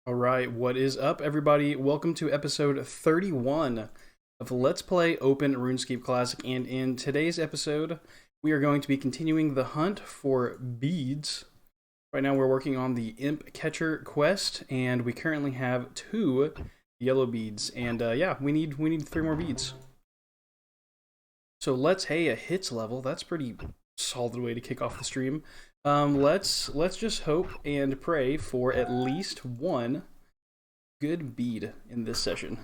All right, what is up, everybody? Welcome to episode 31 of Let's Play Open RuneScape Classic. And in today's episode, we are going to be continuing the hunt for beads. Right now, we're working on the Imp Catcher quest, and we currently have 2 yellow beads. And yeah, we need 3 more beads. So let's a hits level. That's pretty solid way to kick off the stream. Let's just hope and pray for at least one good bead in this session.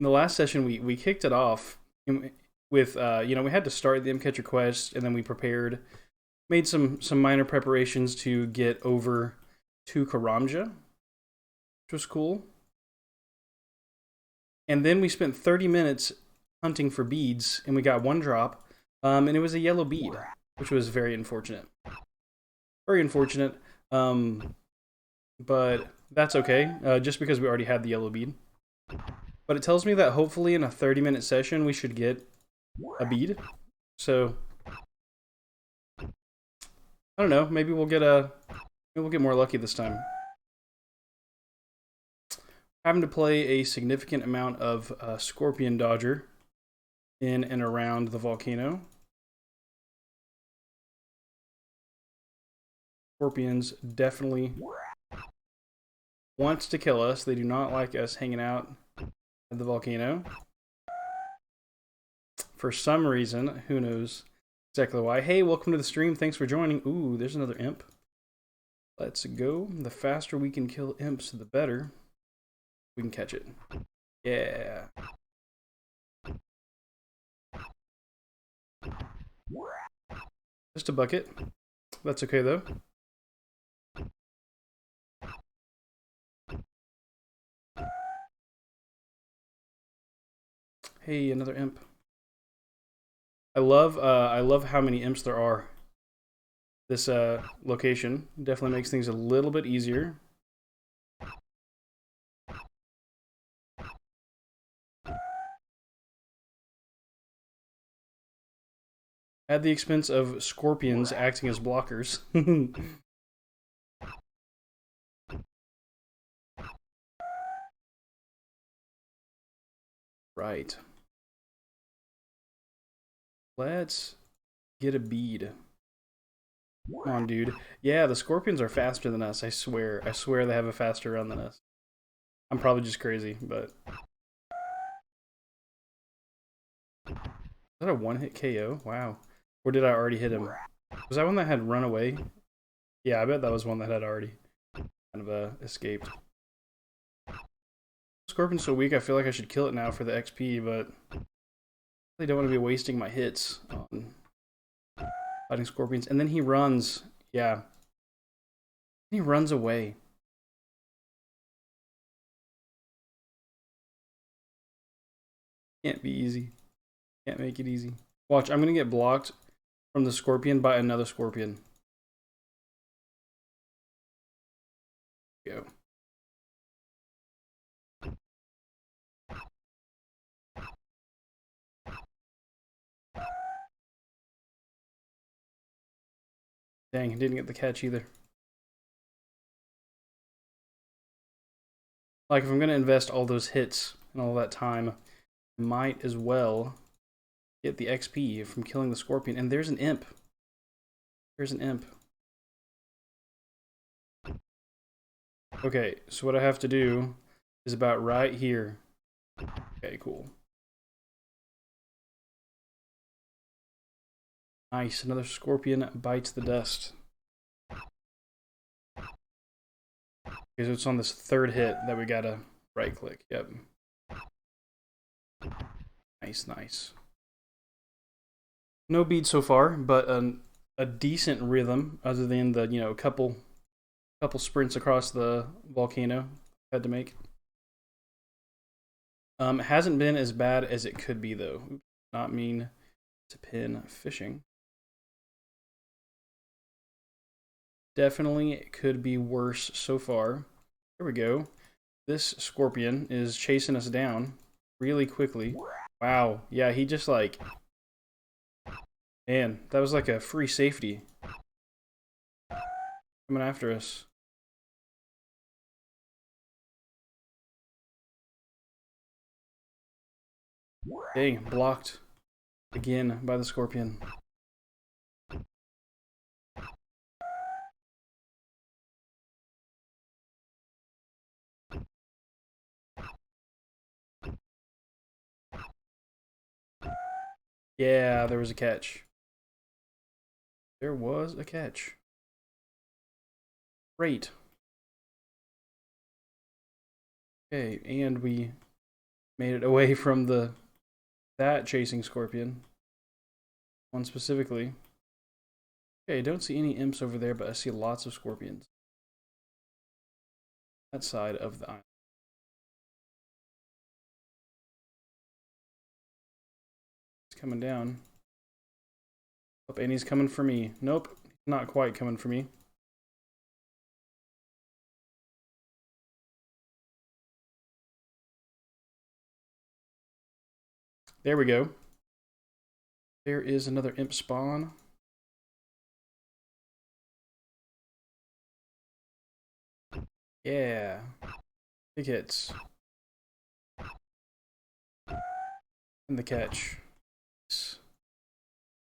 In the last session, we kicked it off with we had to start the Imp Catcher quest, and then we made some minor preparations to get over to Karamjan, which was cool. And then we spent 30 minutes hunting for beads, and we got 1 drop, and it was a yellow bead, which was very unfortunate. Very unfortunate, but that's okay, just because we already had the yellow bead. But it tells me that hopefully in a 30-minute session we should get a bead. So I don't know, maybe we'll get more lucky this time. Having to play a significant amount of Scorpion Dodger in and around the volcano. Scorpions definitely wants to kill us. They do not like us hanging out at the volcano. For some reason, who knows exactly why. Hey, welcome to the stream. Thanks for joining. Ooh, there's another imp. Let's go. The faster we can kill imps, the better. We can catch it. Yeah. Just a bucket. That's okay, though. Hey, another imp. I love how many imps there are. This location definitely makes things a little bit easier. At the expense of scorpions acting as blockers. Right. Let's get a bead. Come on, dude. Yeah, the scorpions are faster than us, I swear. I swear they have a faster run than us. I'm probably just crazy, but... Is that a one-hit KO? Wow. Or did I already hit him? Was that one that had run away? Yeah, I bet that was one that had already kind of escaped. Scorpion's so weak, I feel like I should kill it now for the XP, but... I don't want to be wasting my hits on fighting scorpions. And then he runs. Yeah. He runs away. Can't be easy. Can't make it easy. Watch, I'm going to get blocked from the scorpion by another scorpion. Go. Dang, I didn't get the catch either. Like, if I'm going to invest all those hits and all that time, I might as well get the XP from killing the scorpion. And there's an imp. There's an imp. Okay, so what I have to do is about right here. Okay, cool. Nice, another scorpion bites the dust. Okay, so it's on this 3rd hit that we gotta right click. Yep. Nice, nice. No bead so far, but a decent rhythm, other than the, you know, couple sprints across the volcano I had to make. Hasn't been as bad as it could be, though. Not mean to pin fishing. Definitely could be worse so far. There we go. This scorpion is chasing us down really quickly. Wow. Yeah, he just like... Man, that was like a free safety. Coming after us. Okay, blocked again by the scorpion. Yeah, there was a catch. There was a catch. Great. Okay, and we made it away from that chasing scorpion. One specifically. Okay, I don't see any imps over there, but I see lots of scorpions. That side of the island. It's coming down. Oh, and he's coming for me. Nope, not quite coming for me. There we go. There is another imp spawn. Yeah. Big hits. And the catch.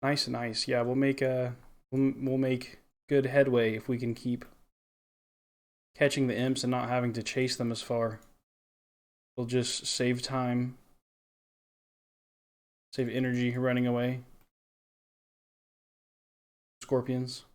Nice, nice. Yeah, we'll make we'll make good headway if we can keep catching the imps and not having to chase them as far. We'll just save time. Save energy running away. Scorpions.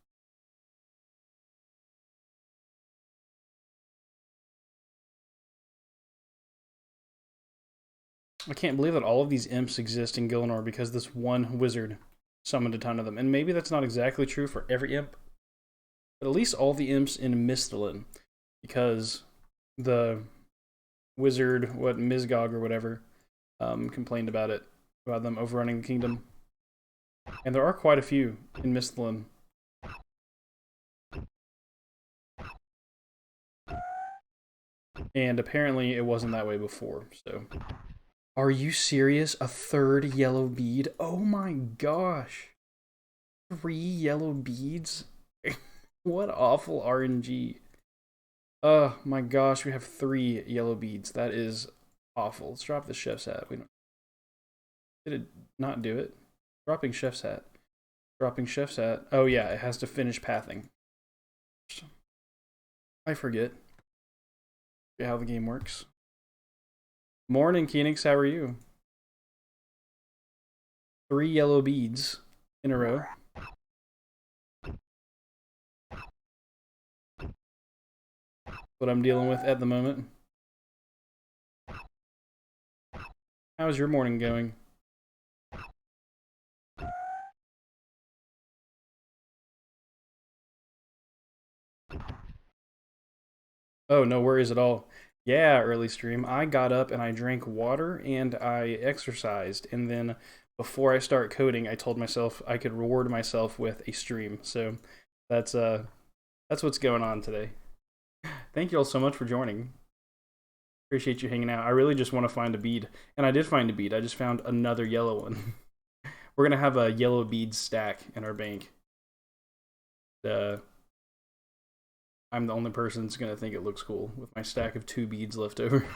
I can't believe that all of these imps exist in Gilnor because this one wizard summoned a ton of them. And maybe that's not exactly true for every imp, but at least all the imps in Misthalin, because the wizard, Mizgog or whatever, complained about them overrunning the kingdom. And there are quite a few in Misthalin. And apparently it wasn't that way before, so... Are you serious? A third yellow bead? Oh my gosh. 3 yellow beads? What awful RNG. Oh my gosh, we have 3 yellow beads. That is awful. Let's drop the chef's hat. Did it not do it? Dropping chef's hat. Dropping chef's hat. Oh yeah, it has to finish pathing. I forget how the game works. Morning, Phoenix. How are you? 3 yellow beads in a row. What I'm dealing with at the moment. How's your morning going? Oh, no worries at all. Yeah, early stream. I got up and I drank water and I exercised. And then before I start coding, I told myself I could reward myself with a stream. So that's what's going on today. Thank you all so much for joining. Appreciate you hanging out. I really just want to find a bead. And I did find a bead. I just found another yellow one. We're going to have a yellow bead stack in our bank. I'm the only person that's going to think it looks cool with my stack of 2 beads left over.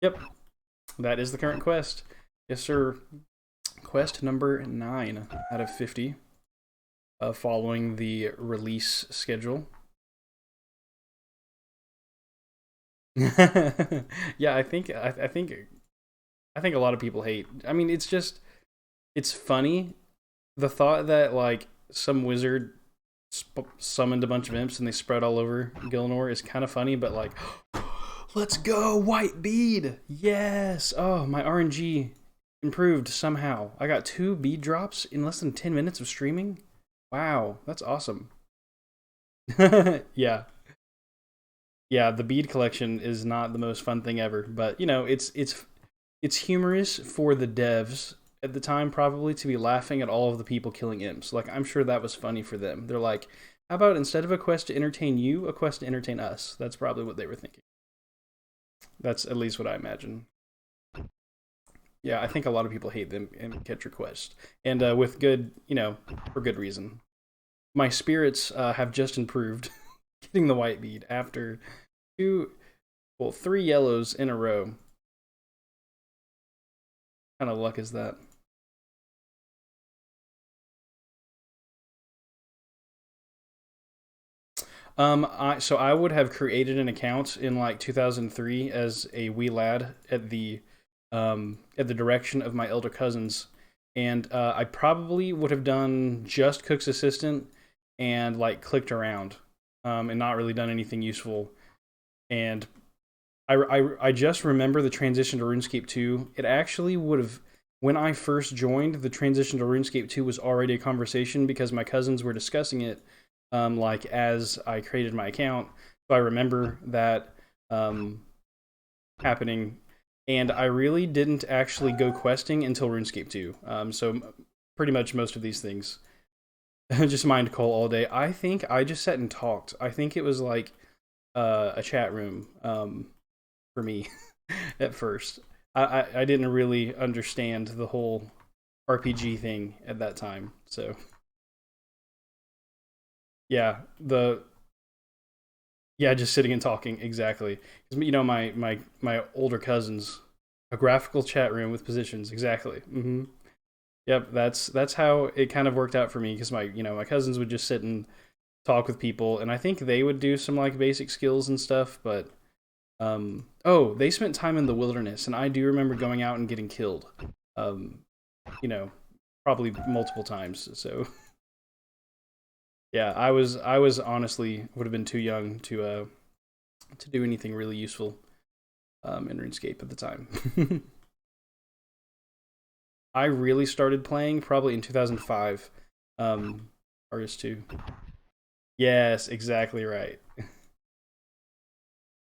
Yep, that is the current quest. Yes, sir. Quest number 9 out of 50, following the release schedule. Yeah, I think a lot of people hate. I mean, it's funny. The thought that like some wizard summoned a bunch of imps and they spread all over Gilnor is kind of funny, but like, let's go, white bead! Yes! Oh, my RNG improved somehow. I got 2 bead drops in less than 10 minutes of streaming. Wow, that's awesome. Yeah. Yeah, the bead collection is not the most fun thing ever, but you know, it's humorous for the devs at the time, probably, to be laughing at all of the people killing imps. Like, I'm sure that was funny for them. They're like, how about instead of a quest to entertain you, a quest to entertain us? That's probably what they were thinking. That's at least what I imagine. Yeah, I think a lot of people hate them and catch requests. And with good, for good reason. My spirits have just improved getting the white bead after 3 yellows in a row. kind of luck is that? So I would have created an account in like 2003 as a wee lad at the direction of my elder cousins, and I probably would have done just Cook's Assistant and like clicked around, and not really done anything useful. And I just remember the transition to RuneScape 2. It actually would have, when I first joined, the transition to RuneScape 2 was already a conversation because my cousins were discussing it, like as I created my account. So I remember that happening, and I really didn't actually go questing until RuneScape 2. So pretty much most of these things, just mind call all day. I think I just sat and talked. I think it was like a chat room for me at first. I didn't really understand the whole RPG thing at that time. So yeah, just sitting and talking, exactly. 'Cause, you know, my older cousins, a graphical chat room with positions, exactly. Yep, that's how it kind of worked out for me because my cousins would just sit and talk with people, and I think they would do some like basic skills and stuff, but oh, they spent time in the wilderness, and I do remember going out and getting killed. Um, you know, probably multiple times. So yeah, I was honestly would have been too young to do anything really useful in RuneScape at the time. I really started playing probably in 2005. RS2. Yes, exactly right.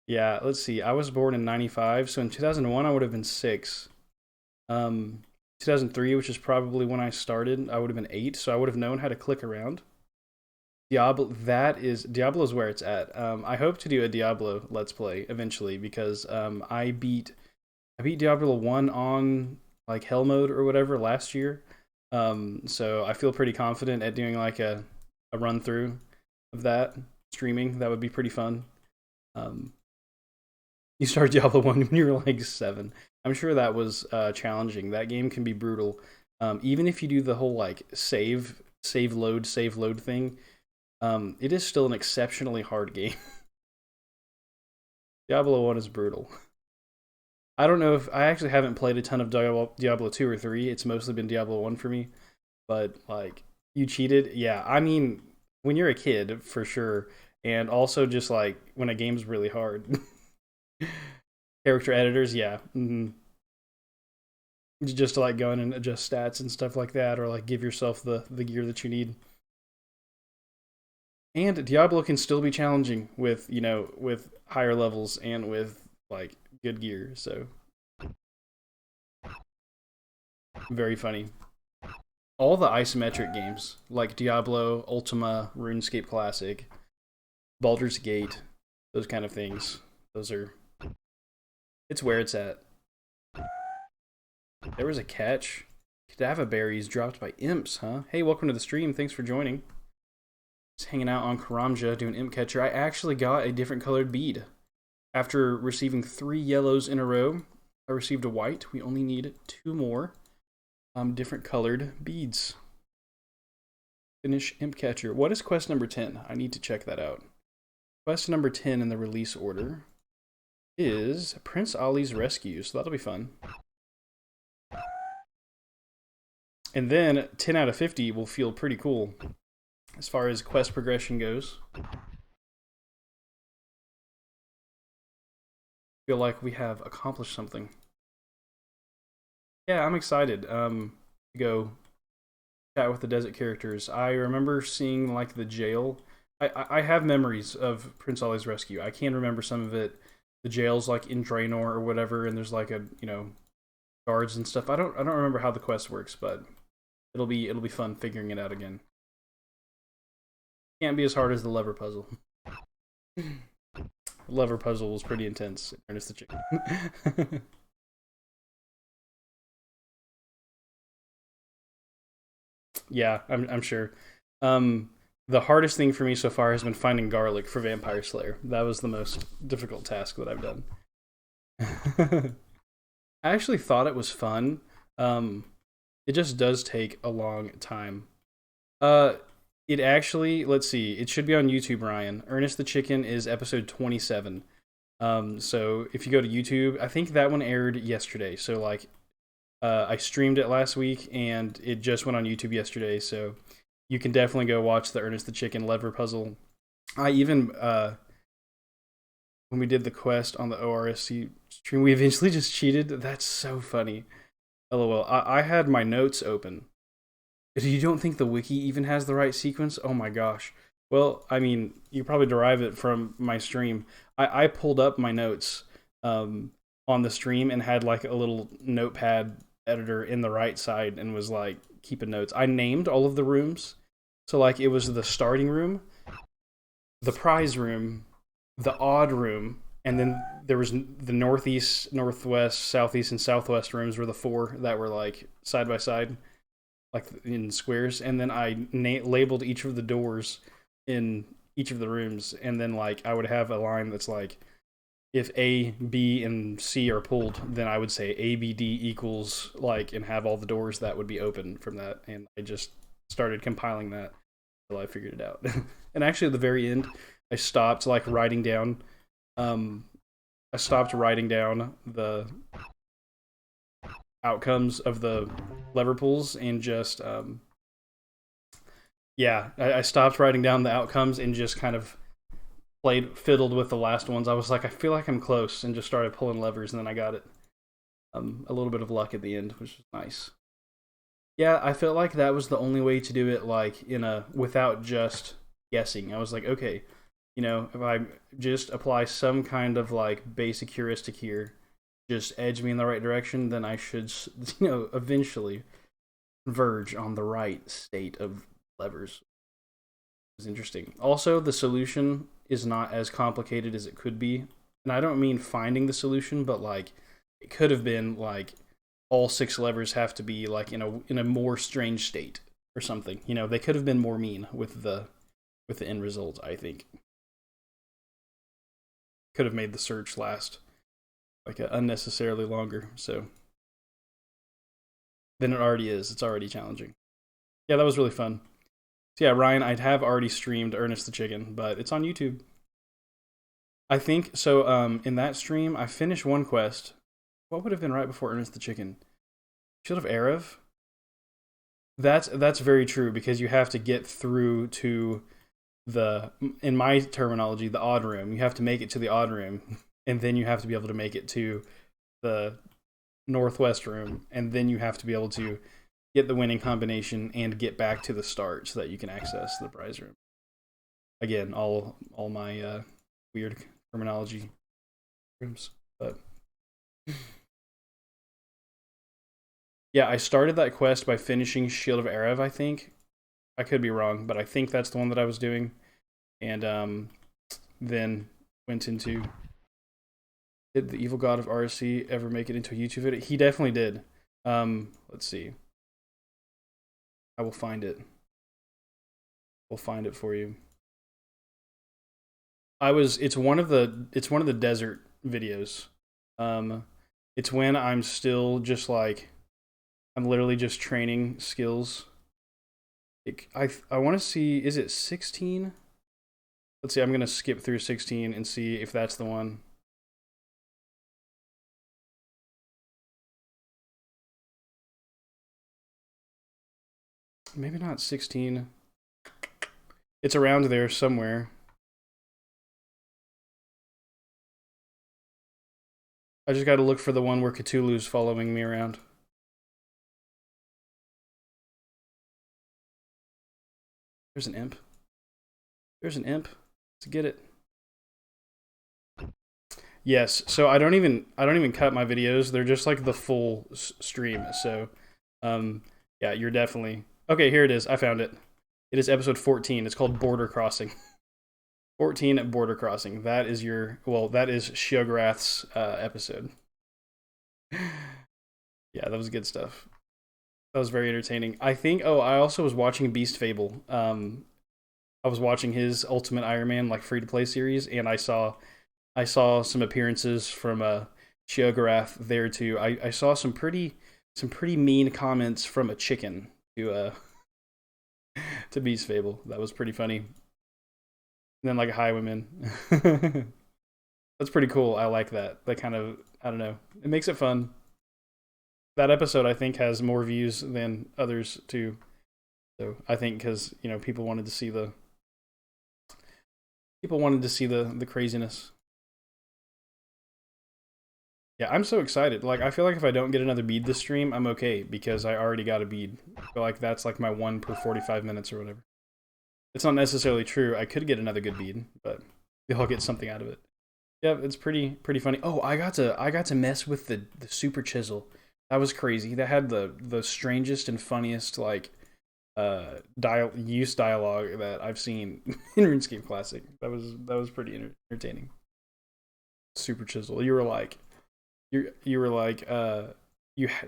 Yeah, let's see. I was born in 95, so in 2001 I would have been 6. 2003, which is probably when I started, I would have been 8, so I would have known how to click around. Diablo's where it's at. I hope to do a Diablo Let's Play eventually because I beat Diablo 1 on like hell mode or whatever last year. So I feel pretty confident at doing like a run through of that streaming. That would be pretty fun. Um, you started Diablo 1 when you were like 7. I'm sure that was challenging. That game can be brutal. Even if you do the whole like save load thing, it is still an exceptionally hard game. Diablo 1 is brutal. I don't know if I actually haven't played a ton of Diablo 2 or 3. It's mostly been Diablo 1 for me. But like you cheated, yeah. I mean, when you're a kid, for sure, and also just like when a game's really hard. Character editors, yeah. Just to like go in and adjust stats and stuff like that, or like give yourself the gear that you need. And Diablo can still be challenging with with higher levels and with like good gear. So very funny. All the isometric games like Diablo, Ultima, RuneScape Classic, Baldur's Gate, those kind of things. Those are it's where it's at. There was a catch. Cadaver berries dropped by imps, huh? Hey, welcome to the stream. Thanks for joining. Just hanging out on Karamja doing imp catcher. I actually got a different colored bead. After receiving 3 yellows in a row, I received a white. We only need 2 more different colored beads. Finish imp catcher. What is quest number 10? I need to check that out. Quest number 10 in the release order is Prince Ali's Rescue, so that'll be fun. And then 10 out of 50 will feel pretty cool as far as quest progression goes. Feel like we have accomplished something. Yeah, I'm excited to go chat with the desert characters. I remember seeing like the jail. I have memories of Prince Ali's Rescue. I can remember some of it. The jail's like in Draenor or whatever, and there's like a guards and stuff. I don't remember how the quest works, but it'll be fun figuring it out again. Can't be as hard as the lever puzzle. The lever puzzle was pretty intense. Ernest the Chicken. Yeah, I'm sure. The hardest thing for me so far has been finding garlic for Vampire Slayer. That was the most difficult task that I've done. I actually thought it was fun Um, it just does take a long time. Uh, it actually, let's see, it should be on YouTube, Ryan. Ernest the Chicken is episode 27. So if you go to YouTube, I think that one aired yesterday. So like, I streamed it last week and it just went on YouTube yesterday. So you can definitely go watch the Ernest the Chicken lever puzzle. I even, when we did the quest on the ORSC stream, we eventually just cheated. That's so funny. LOL. I had my notes open. You don't think the wiki even has the right sequence? Oh my gosh. Well, I mean, you probably derive it from my stream. I pulled up my notes on the stream and had like a little notepad editor in the right side and was like keeping notes. I named all of the rooms. So like it was the starting room, the prize room, the odd room, and then there was the northeast, northwest, southeast, and southwest rooms were the four that were like side by side, like in squares. And then I labeled each of the doors in each of the rooms, and then like I would have a line that's like, if A, B, and C are pulled, then I would say A, B, D equals like, and have all the doors that would be open from that. And I just started compiling that until I figured it out. And actually, at the very end, I stopped like writing down. I stopped writing down the outcomes of the lever pulls and just yeah, I stopped writing down the outcomes and just kind of fiddled with the last ones. I was like, I feel like I'm close, and just started pulling levers, and then I got it. A little bit of luck at the end, which was nice. Yeah, I felt like that was the only way to do it, like without just guessing. I was like, okay, if I just apply some kind of like basic heuristic here, just edge me in the right direction, then I should, eventually converge on the right state of levers. It's interesting. Also, the solution is not as complicated as it could be. And I don't mean finding the solution, but like it could have been like all 6 levers have to be like in a more strange state or something. They could have been more mean with the end result, I think. Could have made the search last like unnecessarily longer, so than it already is. It's already challenging. Yeah, that was really fun. So yeah, Ryan, I'd have already streamed Ernest the Chicken, but it's on YouTube. I think so. In that stream, I finished one quest. What would have been right before Ernest the Chicken? Shield of Erev? That's very true, because you have to get through to in my terminology, the odd room. You have to make it to the odd room, and then you have to be able to make it to the northwest room, and then you have to be able to get the winning combination and get back to the start so that you can access the prize room. Again, all my weird terminology rooms, but yeah, I started that quest by finishing Shield of Erev, I think. I could be wrong, but I think that's the one that I was doing. And then went into... Did the evil god of RSC ever make it into a YouTube video? He definitely did. Let's see. I will find it. We'll find it for you. It's one of the desert videos. It's when I'm still just like, I'm literally just training skills. I want to see, is it 16? Let's see, I'm going to skip through 16 and see if that's the one. Maybe not 16. It's around there somewhere. I just got to look for the one where Cthulhu's following me around. There's an imp. There's an imp. Let's get it. Yes, so I don't even cut my videos. They're just like the full stream. So yeah, you're definitely... Okay, here it is. I found it. It is episode 14. It's called Border Crossing. 14 at Border Crossing. That is that is Shiograth's episode. Yeah, that was good stuff. That was very entertaining. I think, I also was watching Beast Fable. I was watching his Ultimate Iron Man, like, free-to-play series, and I saw some appearances from Shiograth there, too. I saw some pretty some pretty mean comments from a chicken to to Beast Fable. That was pretty funny. And then like highwayman. That's pretty cool. I like that. That kind of, I don't know. It makes it fun. That episode I think has more views than others too. So I think because people wanted to see the craziness. Yeah, I'm so excited. Like I feel like if I don't get another bead this stream, I'm okay because I already got a bead. I feel like that's like my one per 45 minutes or whatever. It's not necessarily true. I could get another good bead, but I'll get something out of it. Yeah, it's pretty funny. Oh, I got to mess with the super chisel. That was crazy. That had the strangest and funniest like dialogue that I've seen in RuneScape Classic. That was pretty entertaining. Super chisel. You were like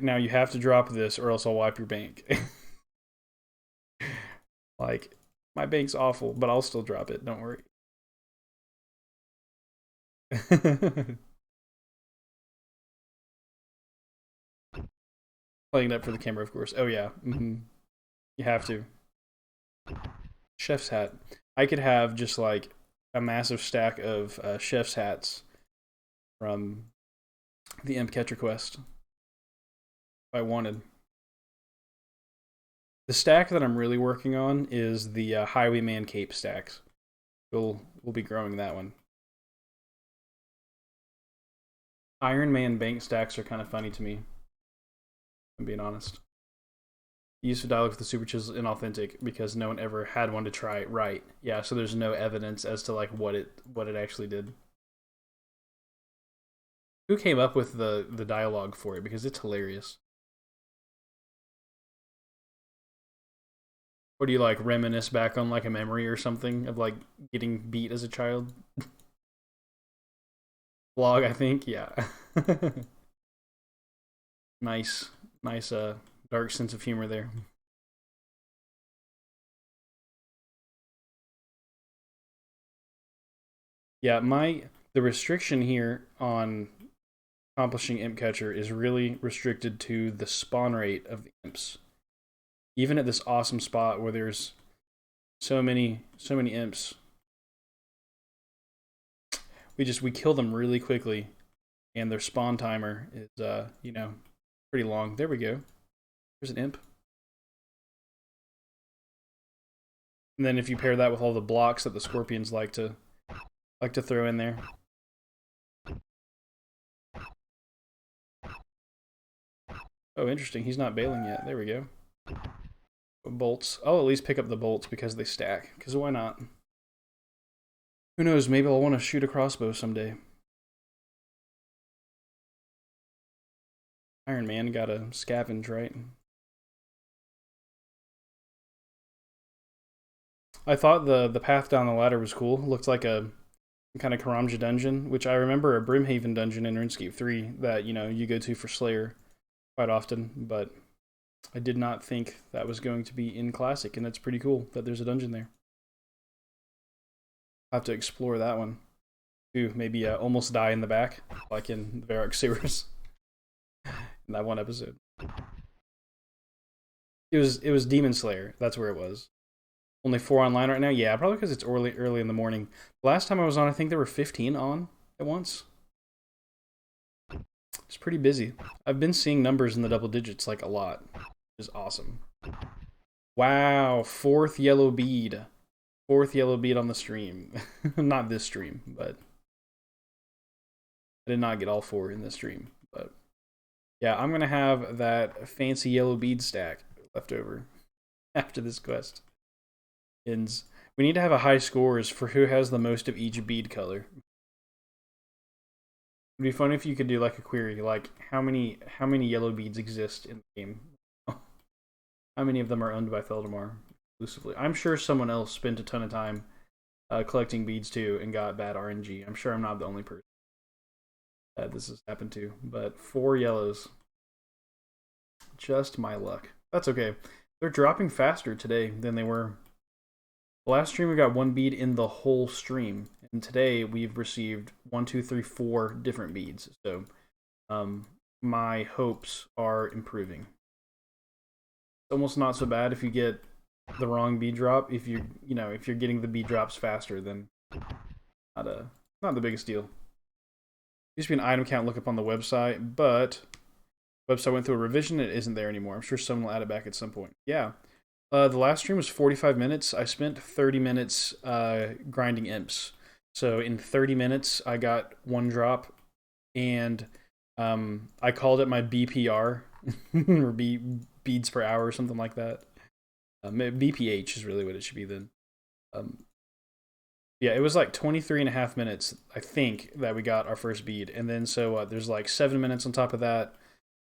now you have to drop this or else I'll wipe your bank. Like my bank's awful, but I'll still drop it. Don't worry. Playing it up for the camera, of course. Oh yeah, you have to. Chef's hat. I could have just like a massive stack of chef's hats from the Imp Catcher quest if I wanted. The stack that I'm really working on is the Highwayman cape stacks. We'll be growing that one. Ironman bank stacks are kind of funny to me. I'm being honest. Use of dialogue with the super chisel is inauthentic because no one ever had one to try it right. Yeah, so there's no evidence as to like what it actually did. Who came up with the dialogue for it? Because it's hilarious. Or do you like reminisce back on like a memory or something of like getting beat as a child? Vlog, I think, yeah. nice dark sense of humor there. Yeah, the restriction here on accomplishing Imp Catcher is really restricted to the spawn rate of the imps. Even at this awesome spot where there's so many imps, we kill them really quickly, and their spawn timer is pretty long. There we go. There's an imp. And then if you pair that with all the blocks that the scorpions like to throw in there. Oh, interesting. He's not bailing yet. There we go. Bolts. I'll at least pick up the bolts because they stack. Because why not? Who knows? Maybe I'll want to shoot a crossbow someday. Iron Man gotta scavenge, right? I thought the path down the ladder was cool. It looked like a kind of Karamjan dungeon, which I remember a Brimhaven dungeon in RuneScape 3 that, you go to for Slayer quite often, but I did not think that was going to be in Classic, and that's pretty cool that there's a dungeon there. I'll have to explore that one. Ooh, maybe almost die in the back, like in the Varrock Sewers. In that one episode. It was Demon Slayer, that's where it was. Only 4 online right now? Yeah, probably because it's early in the morning. Last time I was on, I think there were 15 on at once. It's pretty busy. I've been seeing numbers in the double digits like a lot. Which is awesome. Wow, 4th yellow bead. 4th yellow bead on the stream. Not this stream, but I did not get all 4 in this stream. But yeah, I'm gonna have that fancy yellow bead stack left over after this quest ends. We need to have a high scores for who has the most of each bead color. It'd be fun if you could do like a query, like how many yellow beads exist in the game. How many of them are owned by Theldimar exclusively? I'm sure someone else spent a ton of time collecting beads too and got bad RNG. I'm sure I'm not the only person that this has happened to. But 4 yellows. Just my luck. That's okay. They're dropping faster today than they were. Last stream we got 1 bead in the whole stream. And today we've received 1, 2, 3, 4 different beads. So my hopes are improving. It's almost not so bad if you get the wrong bead drop. If if you're getting the bead drops faster, then not the biggest deal. Used to be an item count lookup on the website, but the website went through a revision. It isn't there anymore. I'm sure someone will add it back at some point. Yeah. The last stream was 45 minutes. I spent 30 minutes grinding imps. So in 30 minutes, I got one drop, and I called it my BPR, or beads per hour, or something like that. BPH is really what it should be then. Yeah, it was like 23 and a half minutes, I think, that we got our first bead. And then so there's like 7 minutes on top of that.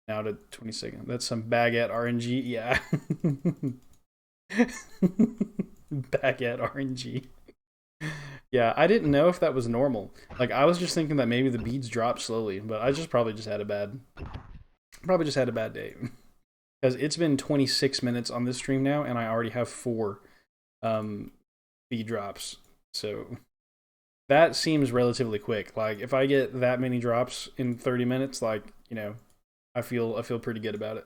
Now to 26. That's some baguette RNG. Yeah. Baguette RNG. Yeah, I didn't know if that was normal. Like, I was just thinking that maybe the beads drop slowly, but I probably just had a bad day. Because it's been 26 minutes on this stream now, and I already have 4 bead drops. So that seems relatively quick. Like, if I get that many drops in 30 minutes, like, I feel pretty good about it.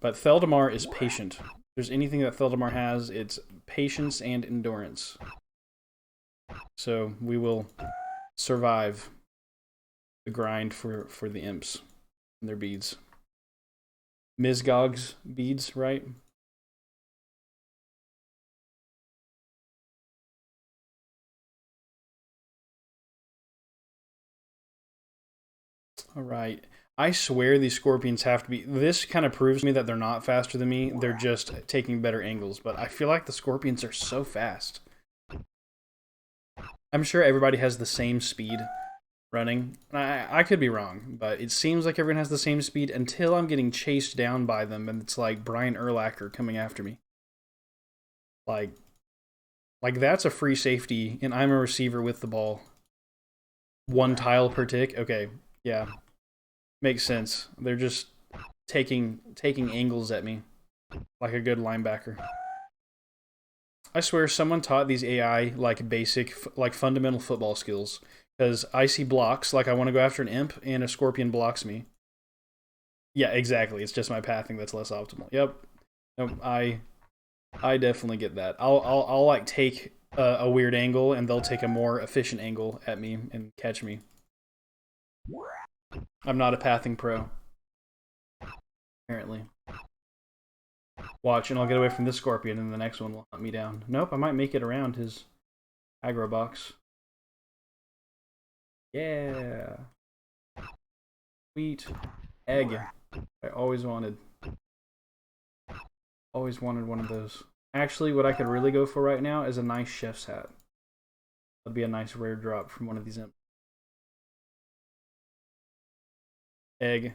But Theldimar is patient. If there's anything that Theldimar has, it's patience and endurance. So we will survive the grind for the imps and their beads. Mizgog's beads, right? All right. I swear these scorpions have to be... This kind of proves to me that they're not faster than me. They're just taking better angles. But I feel like the scorpions are so fast. I'm sure everybody has the same speed running. I could be wrong, but it seems like everyone has the same speed until I'm getting chased down by them, and it's like Brian Urlacher coming after me. Like that's a free safety, and I'm a receiver with the ball. 1 tile per tick? Okay, yeah. Makes sense. They're just taking angles at me like a good linebacker. I swear someone taught these AI like basic, like fundamental football skills. Because I see blocks, like I want to go after an imp, and a scorpion blocks me. Yeah, exactly. It's just my pathing that's less optimal. Yep. Nope, I definitely get that. I'll like take a weird angle, and they'll take a more efficient angle at me and catch me. I'm not a pathing pro, apparently. Watch, and I'll get away from this scorpion, and the next one will hunt me down. Nope, I might make it around his aggro box. Yeah. Sweet. Egg. I always wanted one of those. Actually, what I could really go for right now is a nice chef's hat. That'd be a nice rare drop from one of these imps. Egg.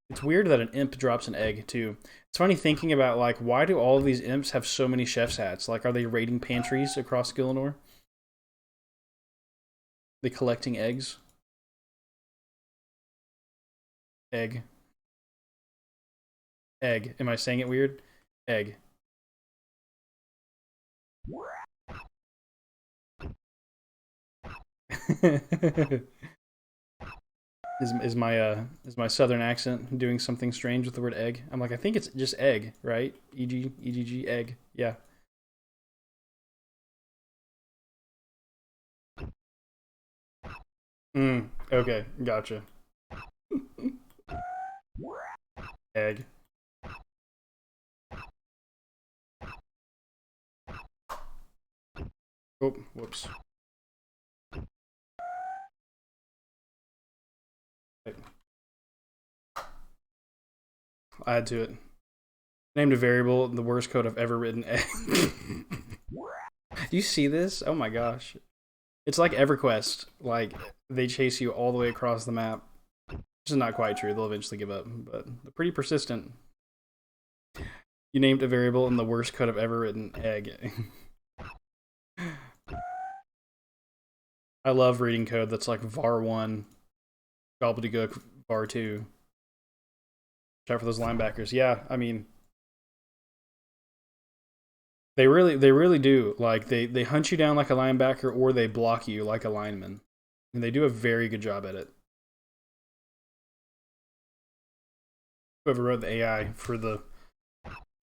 It's weird that an imp drops an egg too. It's funny thinking about like why do all of these imps have so many chef's hats? Like, are they raiding pantries across Gillinor? They collecting eggs? Egg. Egg. Am I saying it weird? Egg. Is my southern accent doing something strange with the word egg? I'm like, I think it's just egg, right? EGG egg. Yeah. Okay, gotcha. Egg. Oh, whoops. Add to it. Named a variable the worst code I've ever written. Do you see this? Oh my gosh. It's like EverQuest. Like, they chase you all the way across the map. Which is not quite true. They'll eventually give up. But they're pretty persistent. You named a variable in the worst code I've ever written. Egg. I love reading code that's like var1, gobbledygook, var2. Try for those linebackers. Yeah, I mean, They really do. Like they hunt you down like a linebacker, or they block you like a lineman, and they do a very good job at it. Whoever wrote the AI for the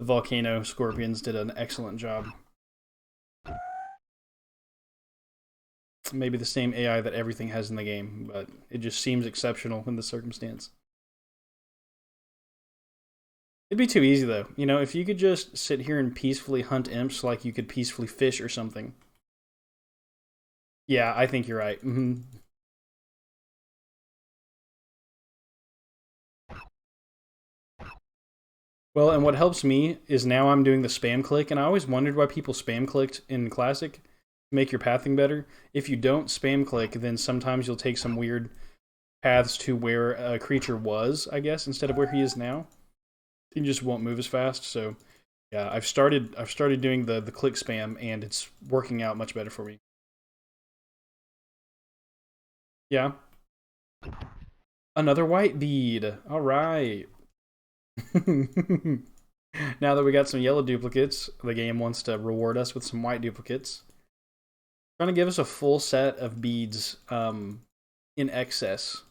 volcano scorpions did an excellent job. Maybe the same AI that everything has in the game, but it just seems exceptional in the circumstance. It'd be too easy though. You know, if you could just sit here and peacefully hunt imps like you could peacefully fish or something. Yeah, I think you're right. Well, and what helps me is now I'm doing the spam click, and I always wondered why people spam clicked in Classic to make your pathing better. If you don't spam click, then sometimes you'll take some weird paths to where a creature was, I guess, instead of where he is now. He just won't move as fast. So yeah, I've started doing the click spam, and it's working out much better for me. Yeah, another white bead. All right. Now that we got some yellow duplicates, the game wants to reward us with some white duplicates. Trying to give us a full set of beads in excess,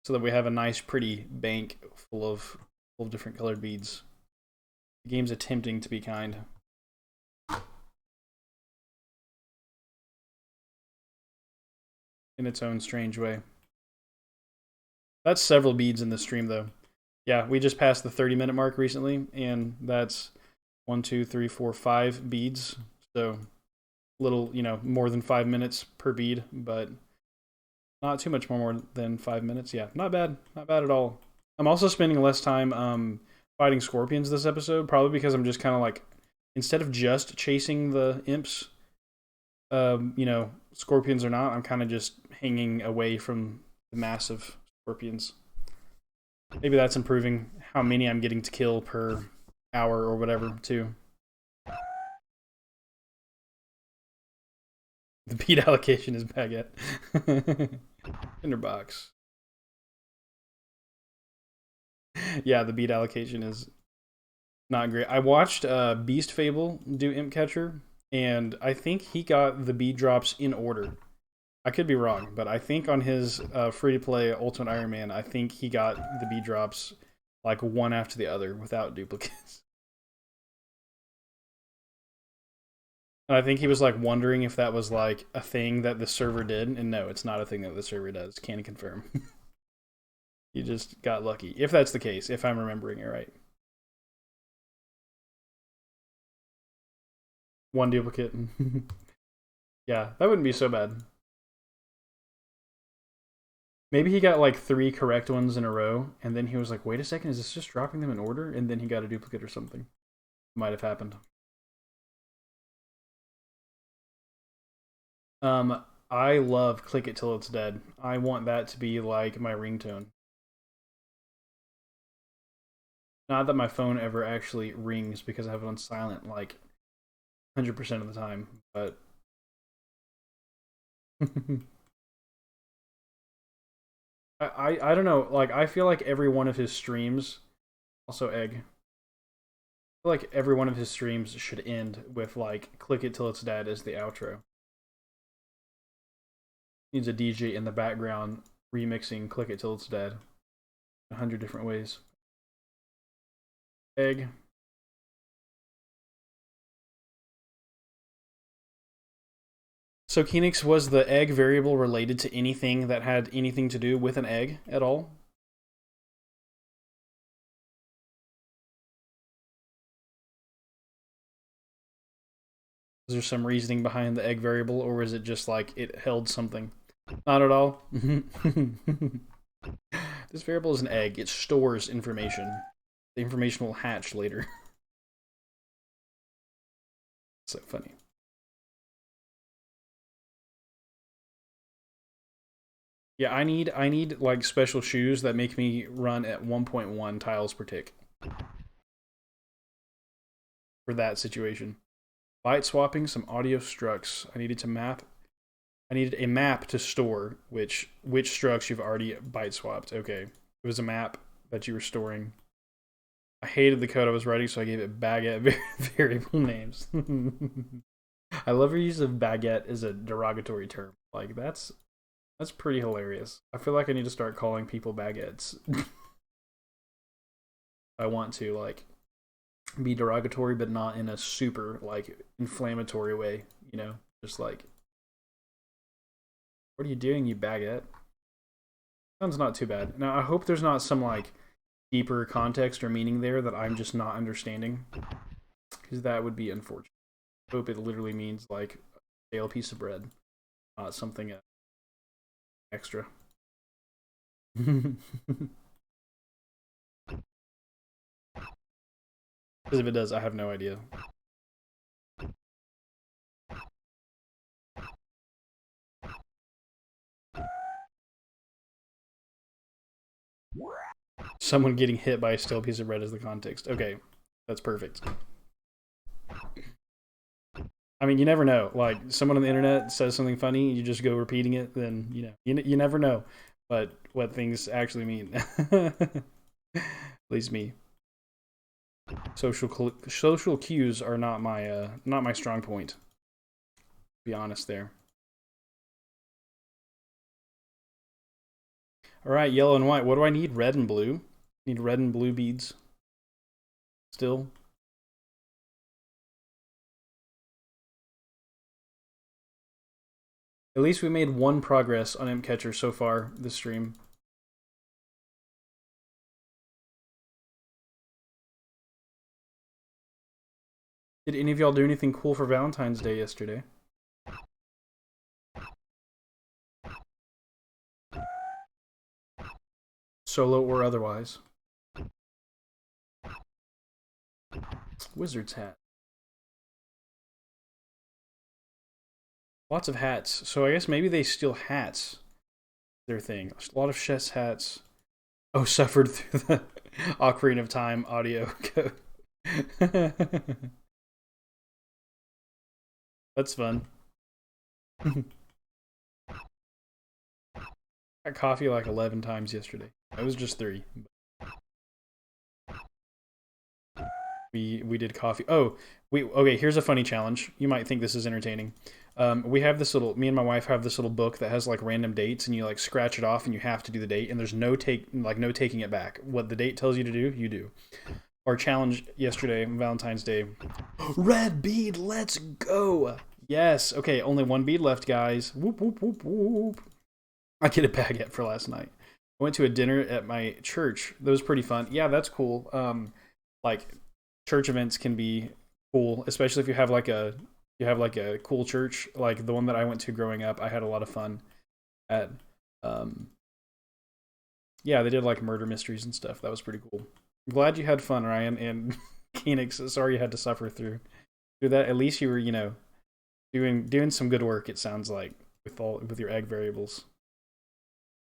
so that we have a nice, pretty bank full of different colored beads. The game's attempting to be kind. In its own strange way. That's several beads in this stream, though. Yeah, we just passed the 30-minute mark recently, and that's 1, 2, 3, 4, 5 beads. So, little, more than 5 minutes per bead, but not too much more than 5 minutes. Yeah, not bad. Not bad at all. I'm also spending less time fighting scorpions this episode, probably because I'm just kind of like, instead of just chasing the imps, scorpions or not, I'm kind of just hanging away from the massive scorpions. Maybe that's improving how many I'm getting to kill per hour or whatever, too. The bead allocation is baguette. Tinderbox. Yeah, the bead allocation is not great. I watched Beast Fable do Imp Catcher, and I think he got the bead drops in order. I could be wrong, but I think on his free-to-play Ultimate Iron Man, I think he got the bead drops like one after the other without duplicates. And I think he was like wondering if that was like a thing that the server did, and no, it's not a thing that the server does. Can confirm. You just got lucky, if that's the case, if I'm remembering it right. One duplicate. Yeah, that wouldn't be so bad. Maybe he got like 3 correct ones in a row, and then he was like, wait a second, is this just dropping them in order? And then he got a duplicate or something. Might have happened. I love Click It Till It's Dead. I want that to be like my ringtone. Not that my phone ever actually rings because I have it on silent like 100% of the time, but I don't know, like I feel like every one of his streams, also egg. I feel like every one of his streams should end with like Click It Till It's Dead as the outro. Needs a DJ in the background remixing Click It Till It's Dead 100 different ways. Egg. So Kenix, was the egg variable related to anything that had anything to do with an egg at all? Is there some reasoning behind the egg variable, or is it just like it held something? Not at all. This variable is an egg. It stores information. The information will hatch later. So funny. Yeah, I need like special shoes that make me run at 1.1 tiles per tick for that situation. Byte swapping some audio structs. I needed a map to store which structs you've already byte swapped. Okay. It was a map that you were storing. I hated the code I was writing, so I gave it baguette variable names. I love her use of baguette as a derogatory term. Like that's pretty hilarious. I feel like I need to start calling people baguettes. I want to like be derogatory, but not in a super like inflammatory way. You know, just like, what are you doing, you baguette? Sounds not too bad. Now I hope there's not some like deeper context or meaning there that I'm just not understanding, because that would be unfortunate. I hope it literally means like a stale piece of bread, not something extra. Because if it does, I have no idea. Someone getting hit by a stale piece of bread is the context. Okay, that's perfect. I mean, you never know. Like, someone on the internet says something funny, you just go repeating it, then, you know, you never know what things actually mean. At least me. Social cues are not my strong point. To be honest there. All right, yellow and white. What do I need? Red and blue. Need red and blue beads. Still. At least we made one progress on Imp Catcher so far this stream. Did any of y'all do anything cool for Valentine's Day yesterday? Solo or otherwise? Wizard's hat. Lots of hats. So I guess maybe they steal hats. Their thing. A lot of chef's hats. Oh, suffered through the Ocarina of Time audio code. That's fun. Got coffee like 11 times yesterday. It was just 3. We did coffee. Oh, okay, here's a funny challenge. You might think this is entertaining. We have this little, me and my wife have this little book that has like random dates, and you like scratch it off and you have to do the date, and there's no taking it back. What the date tells you to do, you do. Our challenge yesterday, Valentine's Day. Red bead, let's go. Yes. Okay, only 1 bead left, guys. Whoop whoop whoop whoop. I get a baguette for last night. I went to a dinner at my church. That was pretty fun. Yeah, that's cool. Like church events can be cool, especially if you have like a cool church, like the one that I went to growing up. I had a lot of fun at. Yeah, they did like murder mysteries and stuff. That was pretty cool. I'm glad you had fun, Ryan, and Phoenix. Sorry you had to suffer through that. At least you were, you know, doing some good work. It sounds like with your egg variables.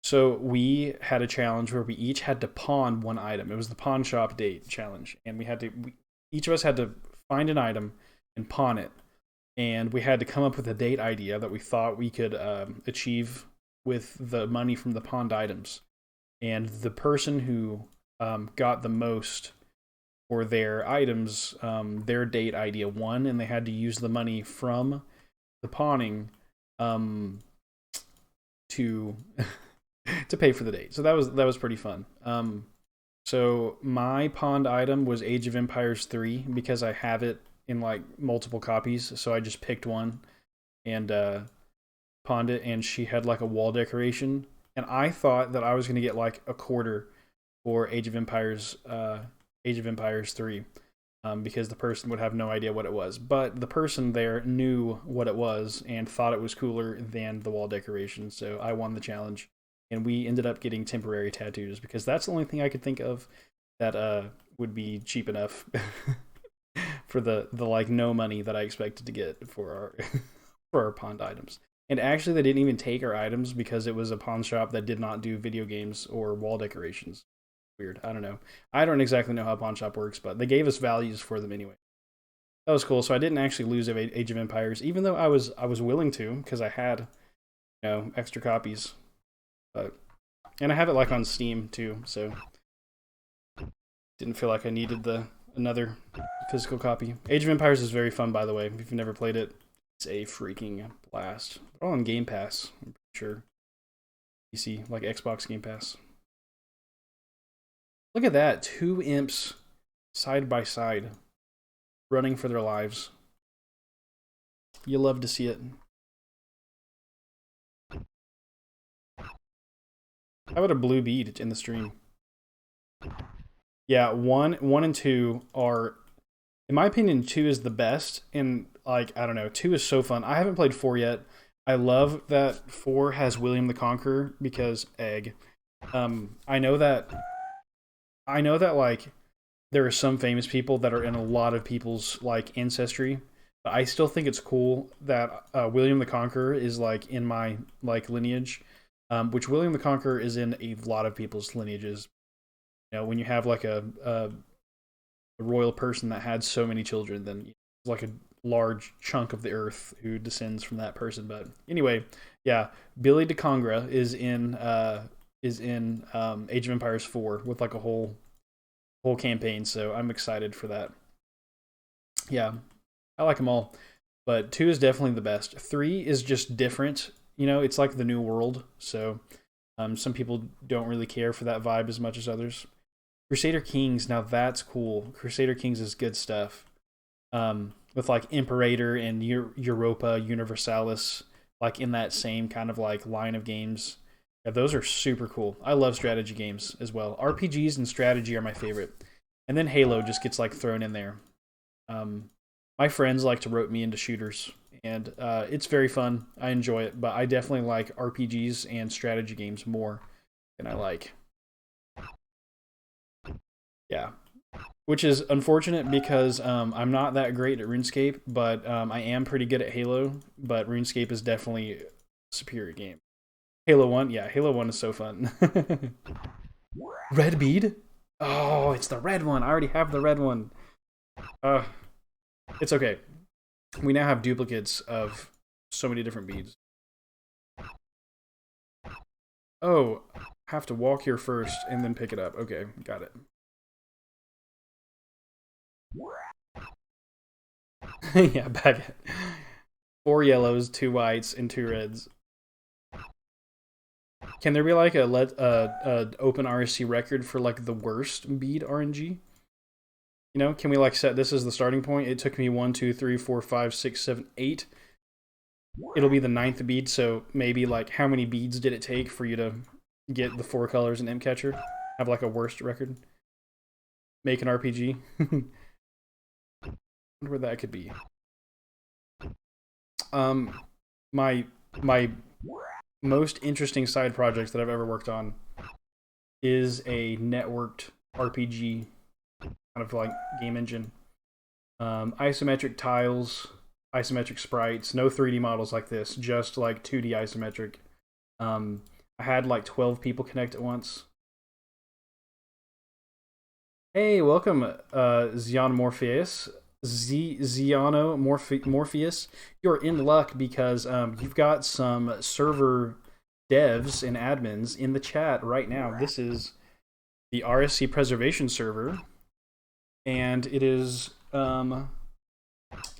So we had a challenge where we each had to pawn one item. It was the pawn shop date challenge, and each of us had to find an item and pawn it, and we had to come up with a date idea that we thought we could achieve with the money from the pawned items. And the person who got the most for their items, their date idea won, and they had to use the money from the pawning to to pay for the date. So that was pretty fun. So my pawned item was Age of Empires 3 because I have it in like multiple copies. So I just picked one and pawned it, and she had like a wall decoration. And I thought that I was going to get like a quarter for Age of Empires 3. Because the person would have no idea what it was. But the person there knew what it was and thought it was cooler than the wall decoration. So I won the challenge. And we ended up getting temporary tattoos because that's the only thing I could think of that would be cheap enough for the like no money that I expected to get for our for our pawned items. And actually, they didn't even take our items because it was a pawn shop that did not do video games or wall decorations. Weird. I don't know. I don't exactly know how pawn shop works, but they gave us values for them anyway. That was cool. So I didn't actually lose Age of Empires, even though I was willing to because I had, you know, extra copies. But and I have it like on Steam too, so Didn't feel like I needed another physical copy. Age of Empires is very fun, by the way. If you've never played it, it's a freaking blast. They're all on Game Pass, I'm pretty sure. PC, like Xbox Game Pass. Look at that. 2 imps side by side, running for their lives. You love to see it. How about a blue bead in the stream? Yeah, one and 2 are, in my opinion, 2 is the best. And like, I don't know, 2 is so fun. I haven't played 4 yet. I love that 4 has William the Conqueror because egg. I know that like there are some famous people that are in a lot of people's like ancestry, but I still think it's cool that William the Conqueror is like in my like lineage, which William the Conqueror is in a lot of people's lineages. You know, when you have like a royal person that had so many children, then it's like a large chunk of the earth who descends from that person. But anyway, yeah, Billy de Congra is in Age of Empires 4 with like a whole campaign, so I'm excited for that. Yeah, I like them all, but 2 is definitely the best. 3 is just different. You know, it's like the new world, so some people don't really care for that vibe as much as others. Crusader Kings, now that's cool. Crusader Kings is good stuff. With like Imperator and Europa Universalis, like in that same kind of like line of games. Yeah, those are super cool. I love strategy games as well. RPGs and strategy are my favorite. And then Halo just gets like thrown in there. My friends like to rope me into shooters, and it's very fun. I enjoy it, but I definitely like RPGs and strategy games more than I like. Yeah. Which is unfortunate because I'm not that great at RuneScape, but I am pretty good at Halo. But RuneScape is definitely a superior game. Halo 1, yeah, Halo 1 is so fun. Red bead? Oh, it's the red one. I already have the red one. It's okay. We now have duplicates of so many different beads. Oh, have to walk here first and then pick it up. Okay, got it. Yeah, back it. 4 yellows, 2 whites, and 2 reds. Can there be like a open RSC record for like the worst bead RNG? You know, can we like set this as the starting point? It took me 1, 2, 3, 4, 5, 6, 7, 8. It'll be the 9th bead, so maybe like how many beads did it take for you to get the 4 colors in Imp Catcher? Have like a worst record? Make an RPG? Wonder where that could be. My most interesting side project that I've ever worked on is a networked RPG kind of like game engine. Isometric tiles, isometric sprites, no 3D models like this, just like 2D isometric. I had like 12 people connect at once. Hey, welcome, Xenomorpheus. Morpheus. You're in luck because you've got some server devs and admins in the chat right now. This is the RSC preservation server, and it is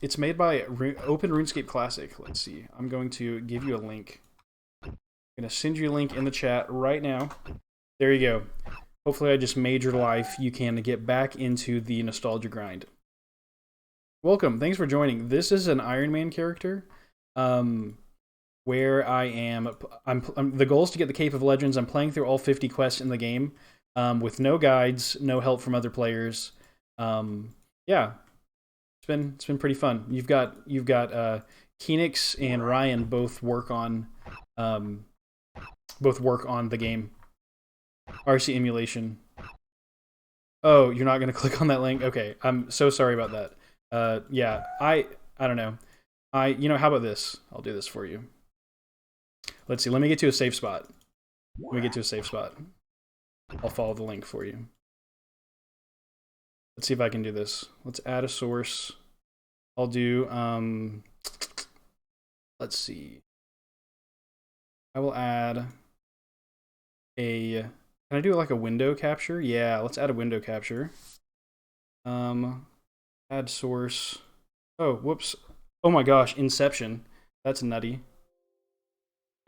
it's made by Open RuneScape Classic. Let's see. I'm going to give you a link. I'm going to send you a link in the chat right now. There you go. Hopefully I just made your life. You can get back into the nostalgia grind. Welcome. Thanks for joining. This is an Ironman character where I am. The goal is to get the Cape of Legends. I'm playing through all 50 quests in the game with no guides, no help from other players. Yeah, it's been pretty fun. You've got Keenix and Ryan both work on the game. RC emulation. Oh, you're not gonna click on that link? Okay, I'm so sorry about that. Yeah, I don't know. You know, how about this? I'll do this for you. Let's see. Let me get to a safe spot. Let me get to a safe spot. I'll follow the link for you. Let's see if I can do this. Let's add a source. I'll do let's see. I will add a Can I do like a window capture? Yeah, let's add a window capture. Add source. Oh, whoops. Oh my gosh, Inception. That's nutty.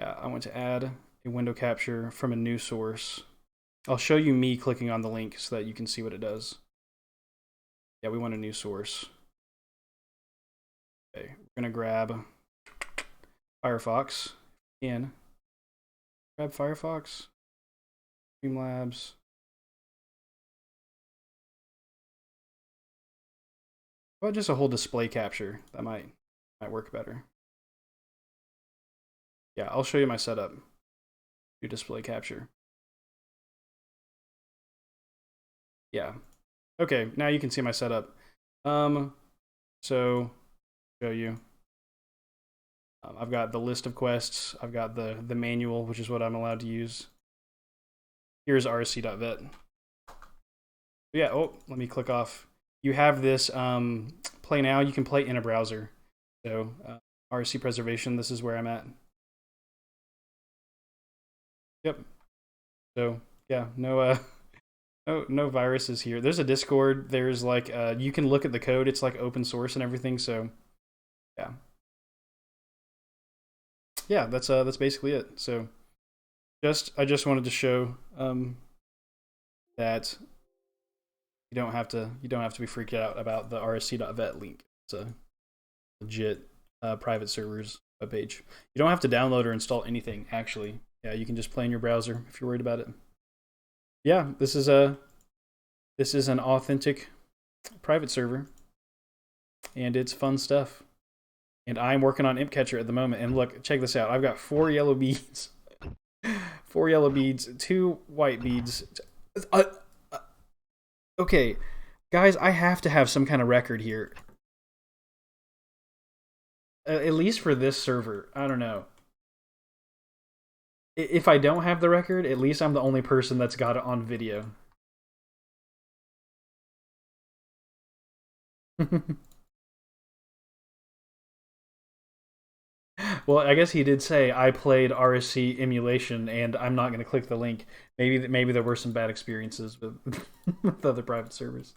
Yeah, I want to add a window capture from a new source. I'll show you me clicking on the link so that you can see what it does. Yeah, we want a new source. Okay, we're gonna grab Firefox. In. Grab Firefox. Streamlabs. How about just a whole display capture? That might work better. Yeah, I'll show you my setup. Do display capture. Yeah. Okay, now you can see my setup. So show you. I've got the list of quests. I've got the manual, which is what I'm allowed to use. Here's rsc.vet. Yeah, oh, let me click off. You have this play now. You can play in a browser. So RSC preservation, this is where I'm at. Yep. So yeah, no viruses here. There's a Discord. There's like you can look at the code. It's like open source and everything. So yeah, yeah. That's basically it. So I just wanted to show that you don't have to be freaked out about the rsc.vet link. It's a legit private servers webpage. You don't have to download or install anything. Actually, yeah, you can just play in your browser if you're worried about it. Yeah, this is an authentic private server, and it's fun stuff. And I'm working on Imp Catcher at the moment. And look, check this out. I've got 4 yellow beads, 4 yellow beads, 2 white beads. Okay, guys, I have to have some kind of record here. At least for this server. I don't know. If I don't have the record, at least I'm the only person that's got it on video. Well, I guess he did say I played RSC emulation, and I'm not going to click the link. Maybe there were some bad experiences with, with other private servers.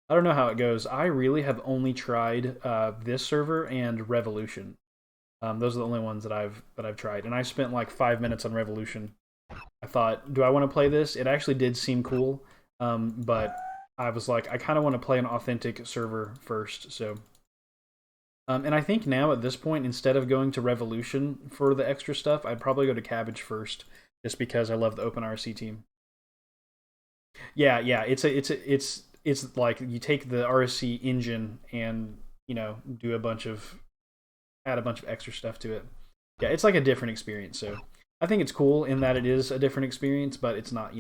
I don't know how it goes. I really have only tried this server and Revolution. Those are the only ones that I've tried, and I spent like 5 minutes on Revolution. I thought, do I want to play this? It actually did seem cool, but I was like, I kind of want to play an authentic server first. So, and I think now at this point, instead of going to Revolution for the extra stuff, I'd probably go to Cabbage first, just because I love the OpenRC team. Yeah, yeah, it's like you take the RSC engine and do add a bunch of extra stuff to it. Yeah, it's like a different experience. So I think it's cool in that it is a different experience, but it's not.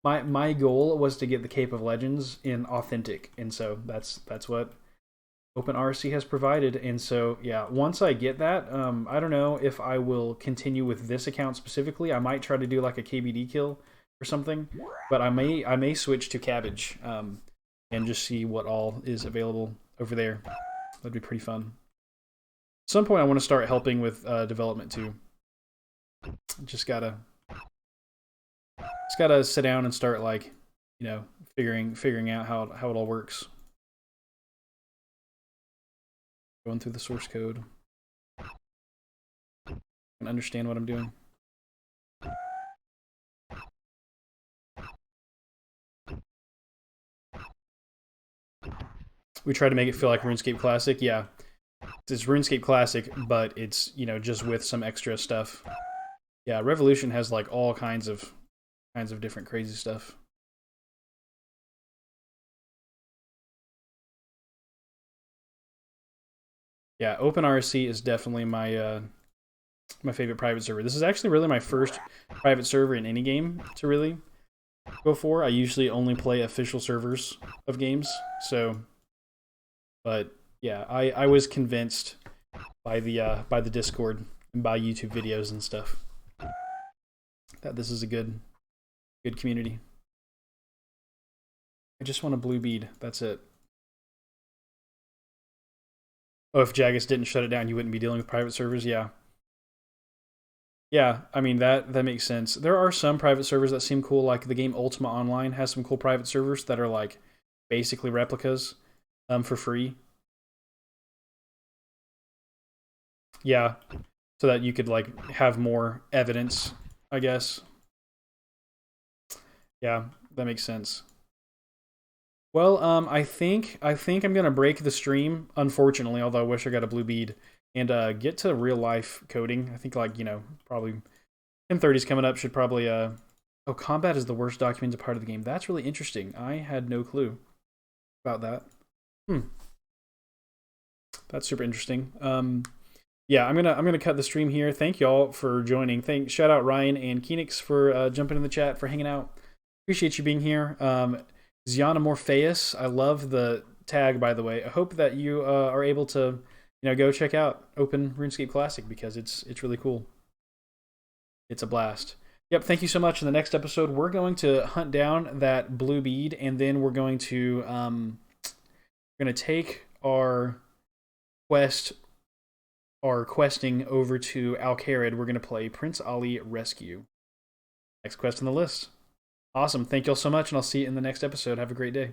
My goal was to get the Cape of Legends in authentic, and so that's what OpenRC has provided. And so yeah, once I get that, I don't know if I will continue with this account specifically. I might try to do like a KBD kill or something, but I may switch to Cabbage and just see what all is available over there. That'd be pretty fun. At some point, I want to start helping with development too. Just gotta sit down and start like, figuring out how it all works. Going through the source code and understand what I'm doing. We try to make it feel like RuneScape Classic, yeah. It's RuneScape Classic, but it's just with some extra stuff. Yeah, Revolution has like all kinds of different crazy stuff. Yeah, OpenRC is definitely my my favorite private server. This is actually really my first private server in any game to really go for. I usually only play official servers of games, so. But yeah, I was convinced by the Discord and by YouTube videos and stuff that this is a good community. I just want a blue bead. That's it. Oh, if Jagus didn't shut it down, you wouldn't be dealing with private servers. Yeah. Yeah, I mean that makes sense. There are some private servers that seem cool, like the game Ultima Online has some cool private servers that are like basically replicas for free. Yeah, so that you could like have more evidence, I guess. Yeah, that makes sense. Well, I think I'm gonna break the stream, unfortunately, although I wish I got a blue bead, and get to real life coding. I think like, probably 10:30 is coming up, should probably oh, combat is the worst documented part of the game. That's really interesting. I had no clue about that. Hmm, that's super interesting. Yeah, I'm gonna cut the stream here. Thank y'all for joining. Shout out Ryan and Keenix for jumping in the chat, for hanging out. Appreciate you being here. Ziana Morpheus, I love the tag, by the way. I hope that you are able to, go check out Open RuneScape Classic, because it's really cool. It's a blast. Yep, thank you so much. In the next episode, we're going to hunt down that blue bead, and then we're going to take quest our questing over to Al Kharid. We're going to play Prince Ali Rescue. Next quest on the list. Awesome. Thank y'all so much, and I'll see you in the next episode. Have a great day.